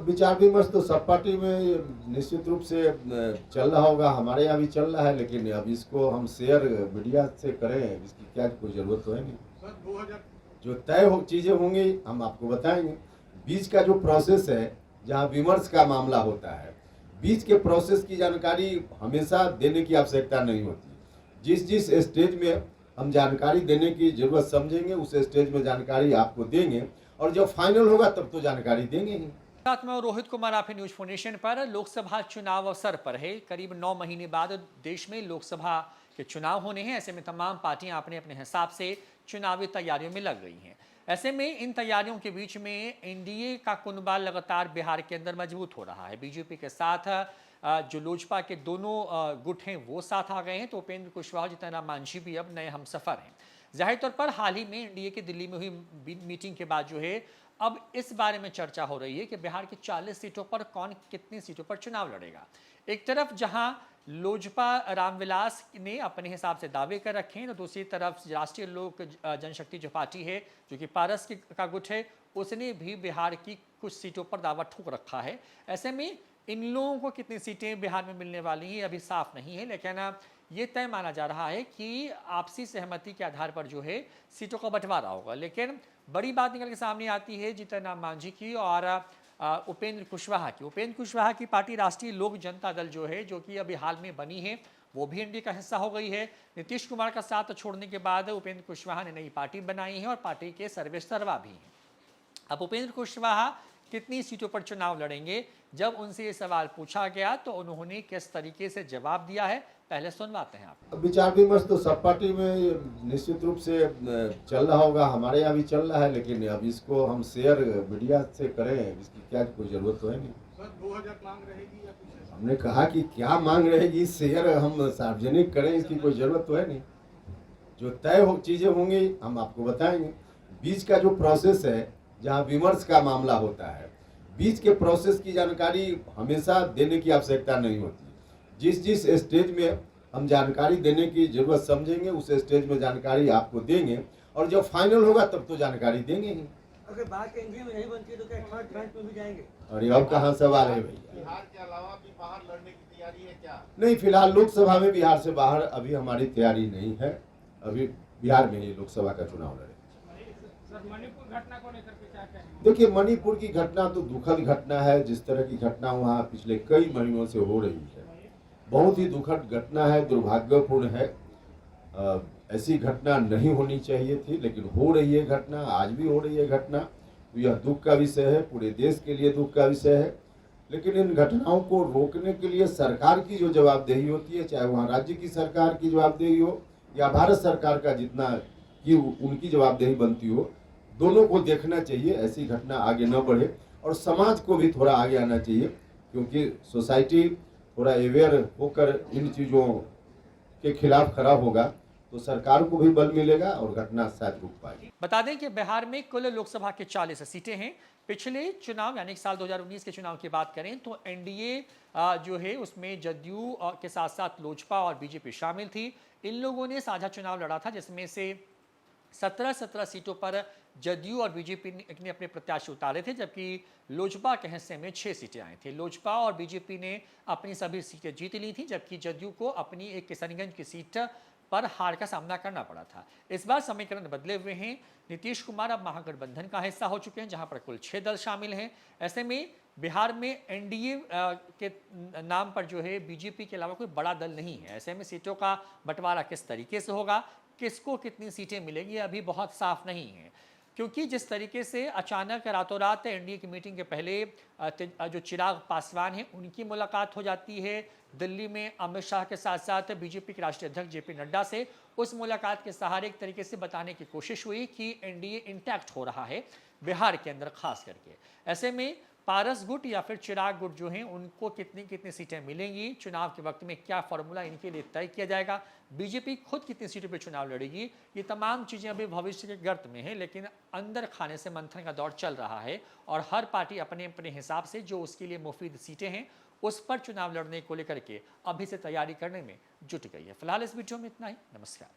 विचार विमर्श तो सब पार्टी में निश्चित रूप से चल रहा होगा, हमारे यहाँ भी चल रहा है, लेकिन अब इसको हम शेयर मीडिया से करें, इसकी क्या कोई ज़रूरत तो है नहीं। जो तय हो चीज़ें होंगी हम आपको बताएंगे। बीच का जो प्रोसेस है, जहाँ विमर्श का मामला होता है, बीच के प्रोसेस की जानकारी हमेशा देने की आवश्यकता नहीं होती। जिस जिस स्टेज में हम जानकारी देने की जरूरत समझेंगे, उस स्टेज में जानकारी आपको देंगे, और जब फाइनल होगा तब तो जानकारी देंगे ही। साथ में रोहित कुमार आप न्यूज फाउंडेशन पर। लोकसभा चुनाव अवसर पर है, करीब 9 महीने बाद देश में लोकसभा के चुनाव होने हैं। ऐसे में तमाम पार्टियां अपने अपने हिसाब से चुनावी तैयारियों में लग गई हैं। ऐसे में इन तैयारियों के बीच में एनडीए का कुनबा लगातार बिहार के अंदर मजबूत हो रहा है। बीजेपी के साथ जो लोजपा के दोनों गुट हैं वो साथ आ गए हैं, तो उपेंद्र कुशवाहा जीतन राम मांझी भी अब नए हमसफर हैं। जाहिर तौर पर हाल ही में एनडीए की दिल्ली में हुई मीटिंग के बाद जो है अब इस बारे में चर्चा हो रही है कि बिहार की 40 सीटों पर कौन कितनी सीटों पर चुनाव लड़ेगा। एक तरफ जहां लोजपा रामविलास ने अपने हिसाब से दावे कर रखे हैं, तो दूसरी तरफ राष्ट्रीय लोक जनशक्ति जो पार्टी है, जो कि पारस का गुट है, उसने भी बिहार की कुछ सीटों पर दावा ठोक रखा है। ऐसे में इन लोगों को कितनी सीटें बिहार में मिलने वाली हैं अभी साफ नहीं है, लेकिन ये तय माना जा रहा है कि आपसी सहमति के आधार पर जो है सीटों का बंटवारा होगा। लेकिन बड़ी बात निकल के सामने आती है जीतन राम मांझी की और उपेंद्र कुशवाहा की। उपेंद्र कुशवाहा की पार्टी राष्ट्रीय लोक जनता दल जो है, जो कि अभी हाल में बनी है, वो भी एनडीए का हिस्सा हो गई है। नीतीश कुमार का साथ छोड़ने के बाद उपेंद्र कुशवाहा ने नई पार्टी बनाई है और पार्टी के सर्वेसर्वा भी हैं। अब उपेंद्र कुशवाहा कितनी सीटों पर चुनाव लड़ेंगे, जब उनसे ये सवाल पूछा गया तो उन्होंने किस तरीके से जवाब दिया है, पहले सुनवाते हैं आप। विचार विमर्श तो सब पार्टी में निश्चित रूप से चल रहा होगा, हमारे यहाँ भी चल रहा है, लेकिन अब इसको हम शेयर मीडिया से करें, इसकी क्या कोई ज़रूरत तो है नहीं। 2000 मांग रहेगी या कुछ ऐसा? हमने कहा कि क्या मांग रहेगी, शेयर हम सार्वजनिक करें, इसकी कोई ज़रूरत तो है नहीं। जो तय हो चीज़ें होंगी हम आपको बताएंगे। बीच का जो प्रोसेस है, जहाँ विमर्श का मामला होता है, बीच के प्रोसेस की जानकारी हमेशा देने की आवश्यकता नहीं होती। जिस जिस स्टेज में हम जानकारी देने की जरूरत समझेंगे, उस स्टेज में जानकारी आपको देंगे, और जब फाइनल होगा तब तो जानकारी देंगे ही। अगर बात एनडीए में नहीं बनती है तो क्या थर्ड फ्रंट में भी जाएंगे? अरे अब कहाँ सवाल है भैया। बिहार के अलावा भी बाहर लड़ने की तैयारी है क्या? नहीं, फिलहाल लोकसभा में बिहार से बाहर अभी हमारी तैयारी नहीं है। अभी बिहार में ही लोकसभा का चुनाव लड़े। सर, मणिपुर घटना को लेकर के क्या कहेंगे? देखिए, मणिपुर की घटना तो दुखद घटना है। जिस तरह की घटना वहाँ पिछले कई महीनों से हो रही है, बहुत ही दुखद घटना है, दुर्भाग्यपूर्ण है। ऐसी घटना नहीं होनी चाहिए थी, लेकिन हो रही है घटना, आज भी हो रही है घटना। तो यह दुख का विषय है, पूरे देश के लिए दुख का विषय है। लेकिन इन घटनाओं को रोकने के लिए सरकार की जो जवाबदेही होती है, चाहे वहाँ राज्य की सरकार की जवाबदेही हो या भारत सरकार का जितना की उनकी जवाबदेही बनती हो, दोनों को देखना चाहिए। ऐसी घटना आगे न बढ़े, और समाज को भी थोड़ा आगे आना चाहिए, क्योंकि सोसाइटी थोड़ा अवेयर होकर इन चीज़ों के खिलाफ खड़ा होगा तो सरकार को भी बल मिलेगा और घटना शायद रुक पाएगी। बता दें कि बिहार में कुल लोकसभा के 40 सीटें हैं। पिछले चुनाव यानी कि साल 2019 के चुनाव की बात करें तो एनडीए जो है उसमें जदयू के साथ साथ लोजपा और बीजेपी शामिल थी। इन लोगों ने साझा चुनाव लड़ा था, जिसमें से 17 सीटों पर जदयू और बीजेपी ने अपने प्रत्याशी उतारे थे, जबकि लोजपा के हिस्से में 6 सीटें आई थी। लोजपा और बीजेपी ने अपनी सभी सीटें जीत ली थी, जबकि जदयू को अपनी एक किशनगंज की सीट पर हार का सामना करना पड़ा था। इस बार समीकरण बदले हुए हैं। नीतीश कुमार अब महागठबंधन का हिस्सा हो चुके हैं, जहां पर कुल 6 दल शामिल हैं। ऐसे में बिहार में एनडीए के नाम पर जो है बीजेपी के अलावा कोई बड़ा दल नहीं है। ऐसे में सीटों का बंटवारा किस तरीके से होगा, किसको कितनी सीटें मिलेंगी, अभी बहुत साफ नहीं है। क्योंकि जिस तरीके से अचानक रातों रात एनडीए की मीटिंग के पहले जो चिराग पासवान हैं उनकी मुलाकात हो जाती है दिल्ली में अमित शाह के साथ साथ बीजेपी के राष्ट्रीय अध्यक्ष जेपी नड्डा से, उस मुलाकात के सहारे एक तरीके से बताने की कोशिश हुई कि एनडीए इंटैक्ट हो रहा है बिहार के अंदर खास करके। ऐसे में पारस गुट या फिर चिराग गुट जो हैं उनको कितनी कितनी सीटें मिलेंगी, चुनाव के वक्त में क्या फॉर्मूला इनके लिए तय किया जाएगा, बीजेपी खुद कितनी सीटों पर चुनाव लड़ेगी, ये तमाम चीज़ें अभी भविष्य के गर्त में है। लेकिन अंदर खाने से मंथन का दौर चल रहा है और हर पार्टी अपने अपने हिसाब से जो उसके लिए मुफीद सीटें हैं उस पर चुनाव लड़ने को लेकर के अभी से तैयारी करने में जुट गई है। फिलहाल इस वीडियो में इतना ही। नमस्कार।